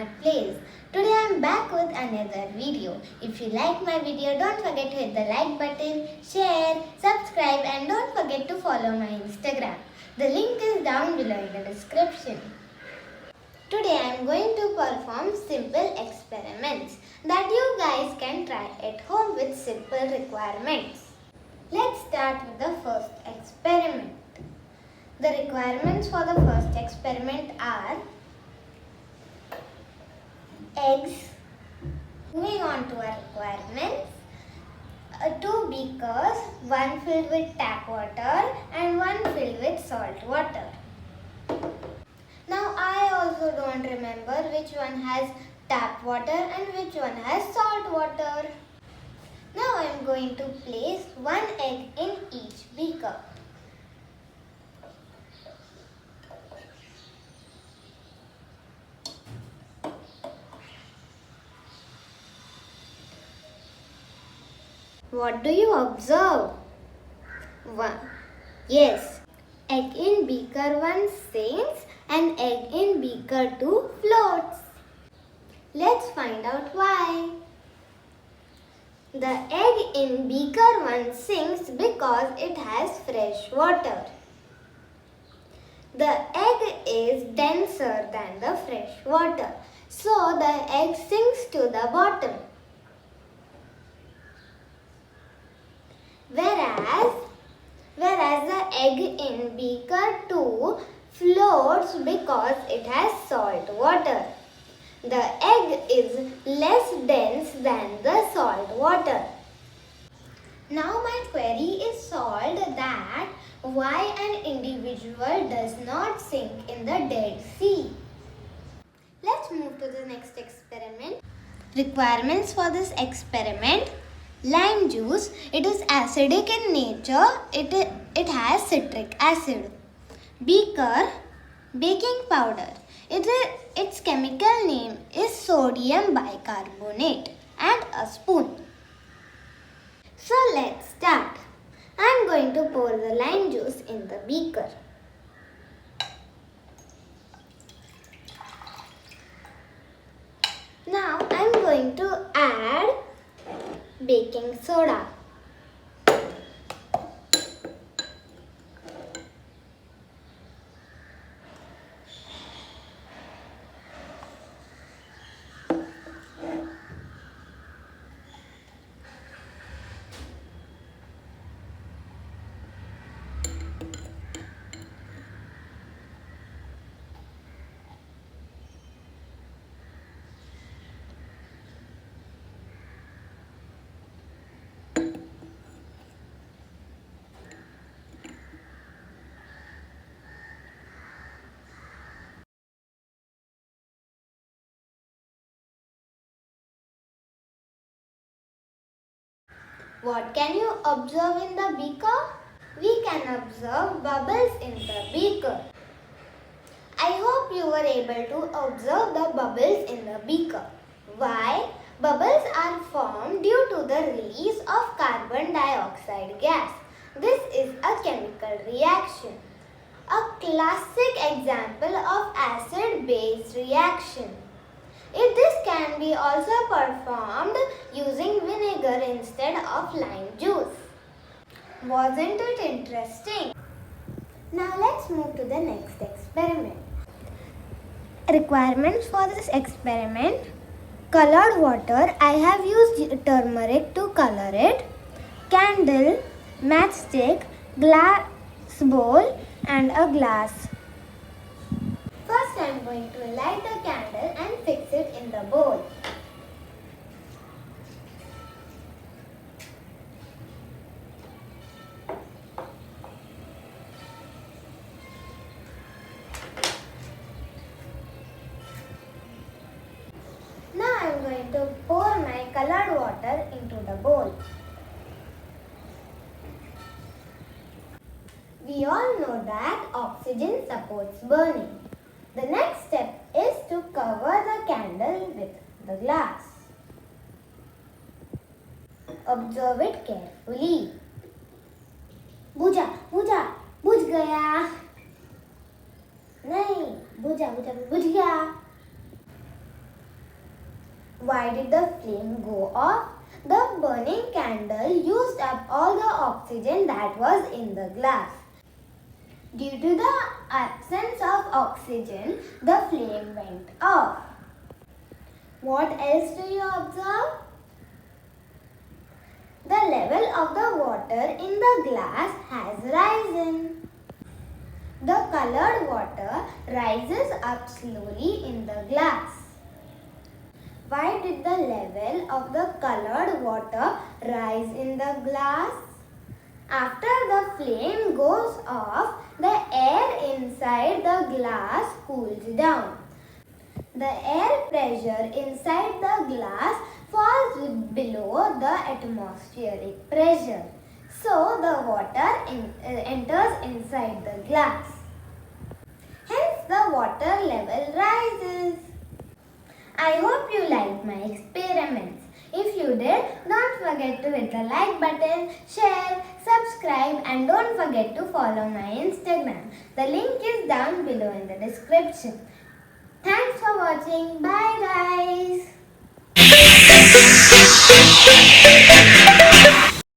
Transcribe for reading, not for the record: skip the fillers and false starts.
my place. Today I am back with another video. If you like my video, don't forget to hit the like button, share, subscribe and don't forget to follow my Instagram. The link is down below in the description. Today I am going to perform simple experiments that you guys can try at home with simple requirements. Let's start with the first experiment. The requirements for the first experiment are eggs. Moving on to our requirements. 2 beakers, one filled with tap water and one filled with salt water. Now I also don't remember which one has tap water and which one has salt water. Now I am going to place one egg in each beaker. What do you observe? Yes, egg in beaker 1 sinks and egg in beaker 2 floats. Let's find out why. The egg in beaker 1 sinks because it has fresh water. The egg is denser than the fresh water, so the egg sinks to the bottom. Whereas the egg in beaker 2 floats because it has salt water. The egg is less dense than the salt water. Now my query is solved that why an individual does not sink in the Dead Sea. Let's move to the next experiment. Requirements for this experiment. Lime juice, it is acidic in nature, it has citric acid. Beaker, baking powder, its chemical name is sodium bicarbonate, and a spoon. So let's start. I am going to pour the lime juice in the beaker. Now I am going to add baking soda. What can you observe in the beaker? We can observe bubbles in the beaker. I hope you were able to observe the bubbles in the beaker. Why? Bubbles are formed due to the release of carbon dioxide gas. This is a chemical reaction. A classic example of acid-base reaction. This can be also performed using vinegar instead of lime juice. Wasn't it interesting? Now let's move to the next experiment. Requirements for this experiment. Colored water, I have used turmeric to color it. Candle, matchstick, glass bowl and a glass. First I am going to light the candle and fix it in the bowl. Now I am going to pour my colored water into the bowl. We all know that oxygen supports burning. The next step is to cover the candle with the glass. Observe it carefully. बुझा बुझा बुझ गया नहीं, बुझा बुझा बुझ गया. Why did the flame go off? The burning candle used up all the oxygen that was in the glass. Due to the absence of oxygen, the flame went off. What else do you observe? The level of the water in the glass has risen. The colored water rises up slowly in the glass. Why did the level of the colored water rise in the glass? After the flame goes off, the air inside the glass cools down. The air pressure inside the glass falls below the atmospheric pressure. So the water enters inside the glass. Hence the water level rises. I hope you liked my experiments. If you did, don't forget to hit the like button, share, subscribe and don't forget to follow my Instagram. The link is down below in the description. Thanks for watching. Bye guys.